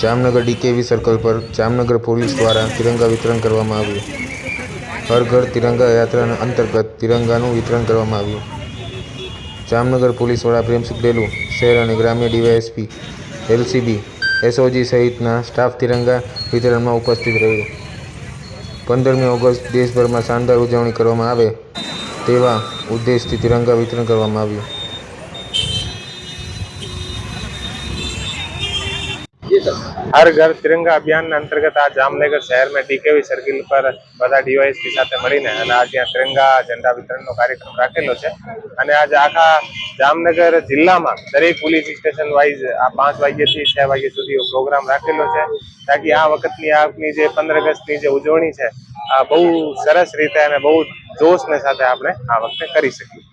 Jamnagar डीकेवी circle पर Jamnagar police द्वारा तिरंगा वितरण करवामां आव्युं। हर घर तिरंगा यात्रा अंतर्गत तिरंगानुं वितरण करवामां आव्युं। जामनगर पुलिस वड़ा प्रेमसुख डेलू, शहर और ग्राम्य डीवायएसपी, एलसीबी, एसओजी सहितना स्टाफ तिरंगा वितरण में उपस्थित रह्यो। 15 ऑगस्ट देशभर में शानदार उजवणी करवामां आवे तेवा उद्देश्यथी तिरंगा वितरण करवामां आव्युं। हर घर तिरंगा अभियान अंतर्गत आज जामनगर शहर में डीकेवी सर्किल पर बधा डीवायएसपी साथे मळीने अने आज त्यां तिरंगा झंडा वितरणनो कार्यक्रम राखेलो छे। अने आज आखा जामनगर जिल्लामां दरेक पोलीस स्टेशन वाइज आ 5 वाग्याथी 6 वाग्या सुधी प्रोग्राम राखेलो छे ताकि आ वखतनी आपनी जे 15 अगस्तनी जे उजवणी छे आ बहु सरस रीते अने बहु जोशने साथे आपणे आ वखते करी सकीए।